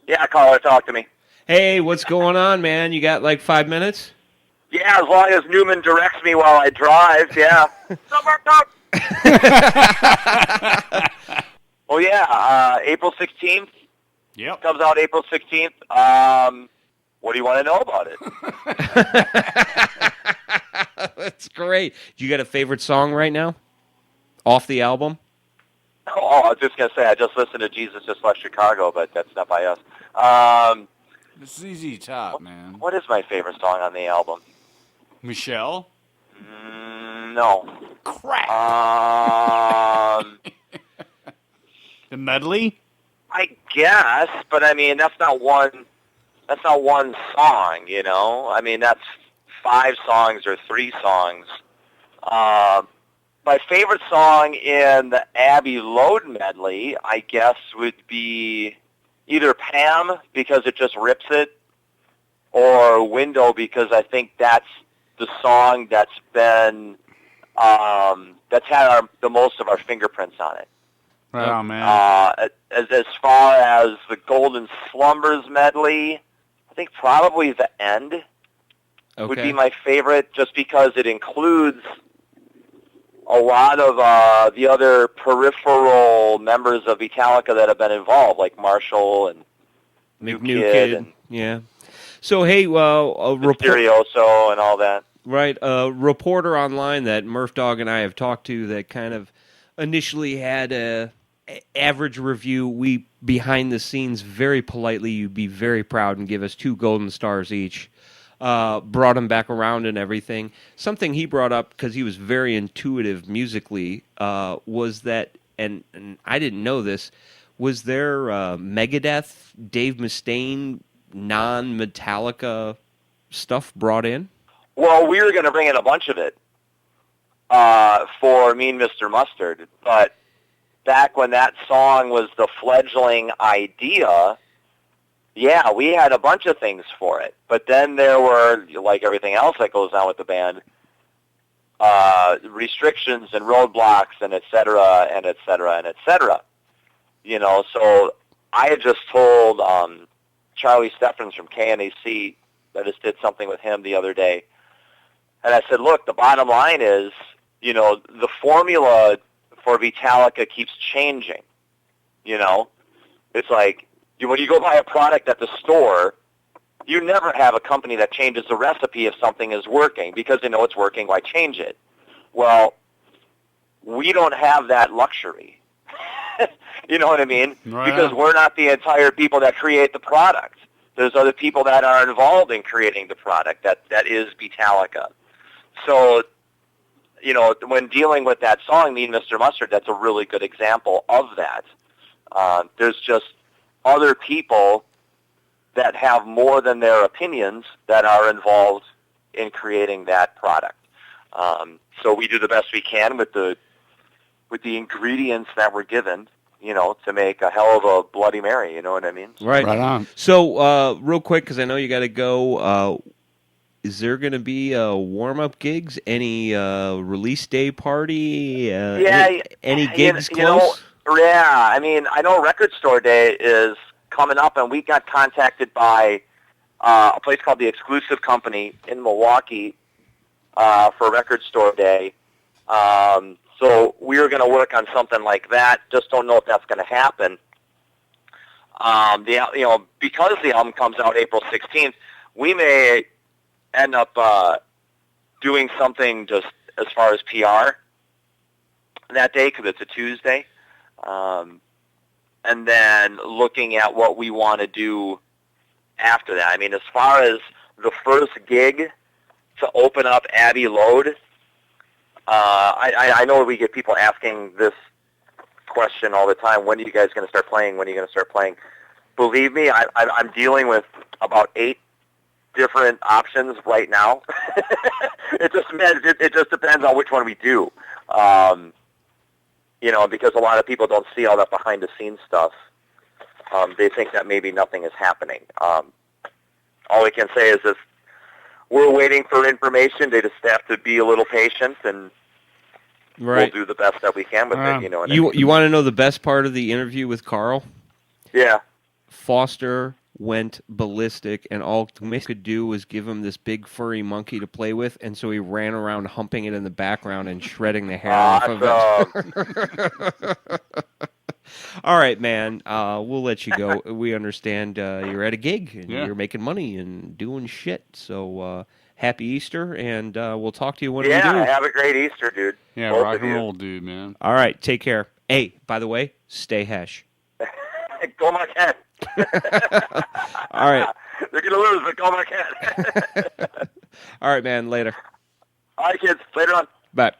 Yeah, caller, talk to me. Hey, what's going on, man? You got like 5 minutes? Yeah, as long as Newman directs me while I drive, yeah. Well, yeah, April 16th. Yep. Comes out April 16th. What do you want to know about it? That's great. Do you got a favorite song right now? Off the album? Oh, I was just going to say, I just listened to Jesus Just Left Chicago, but that's not by us. This is ZZ Top, man. What is my favorite song on the album? Michelle? No. Crap. The medley? I guess, but I mean that's not one song, you know. I mean that's 5 songs or 3 songs. My favorite song in the Abbey Load medley, I guess, would be either Pam because it just rips it, or Window because I think that's the song that's been that's had the most of our fingerprints on it. Oh, man. As far as the Golden Slumbers medley, I think probably The End would be my favorite, just because it includes a lot of the other peripheral members of Beatallica that have been involved, like Marshall and New Kid and yeah. So hey, Mysterioso and all that. Right, a reporter online that MurphDawg and I have talked to that kind of initially had a average review. We, behind the scenes, very politely, you'd be very proud and give us 2 golden stars each. Brought him back around and everything. Something he brought up, because he was very intuitive musically, was that, and I didn't know this, was there Megadeth, Dave Mustaine, non-Metallica stuff brought in? Well, we were going to bring in a bunch of it for Mean Mr. Mustard, but back when that song was the fledgling idea, yeah, we had a bunch of things for it. But then there were, like everything else that goes on with the band, restrictions and roadblocks and et cetera, and et cetera, and et cetera. You know, so I had just told Charlie Steffens from KNAC, I just did something with him the other day, and I said, look, the bottom line is, you know, the formula for Beatallica keeps changing. You know, it's like when you go buy a product at the store, you never have a company that changes the recipe if something is working, because they know it's working, why change it? Well, we don't have that luxury. You know what I mean? Right. Because we're not the entire people that create the product. There's other people that are involved in creating the product that is Beatallica. So, you know, when dealing with that song, Mean Mr. Mustard, that's a really good example of that. There's just other people that have more than their opinions that are involved in creating that product. So we do the best we can with the ingredients that we're given, you know, to make a hell of a Bloody Mary, you know what I mean? Right on. So, real quick, because I know you got to go, is there going to be warm-up gigs? Any release day party? Any gigs close? Yeah, I mean, I know Record Store Day is coming up, and we got contacted by a place called The Exclusive Company in Milwaukee for Record Store Day. So we were going to work on something like that. Just don't know if that's going to happen. Because the album comes out April 16th, we may end up doing something just as far as PR that day, because it's a Tuesday. And then looking at what we want to do after that. I mean, as far as the first gig to open up Abbey Load, I know we get people asking this question all the time. When are you guys going to start playing? When are you going to start playing? Believe me, I'm dealing with about 8 different options right now. It just depends on which one we do. You know, because a lot of people don't see all that behind-the-scenes stuff. They think that maybe nothing is happening. All we can say is if we're waiting for information, they just have to be a little patient, and we'll do the best that we can with it. You know what I mean? You want to know the best part of the interview with Carl? Yeah. Foster went ballistic, and all Mick could do was give him this big furry monkey to play with, and so he ran around humping it in the background and shredding the hair off of it. All right, man. We'll let you go. We understand you're at a gig and you're making money and doing shit. So happy Easter, and we'll talk to you when we do. Yeah, have a great Easter, dude. Yeah, Both rock of and you. roll, dude, man. All right, take care. Hey, by the way, stay hash. Go Marquette. All right. They're going to lose, but go Marquette. All right, man. Later. All right, kids. Later on. Bye.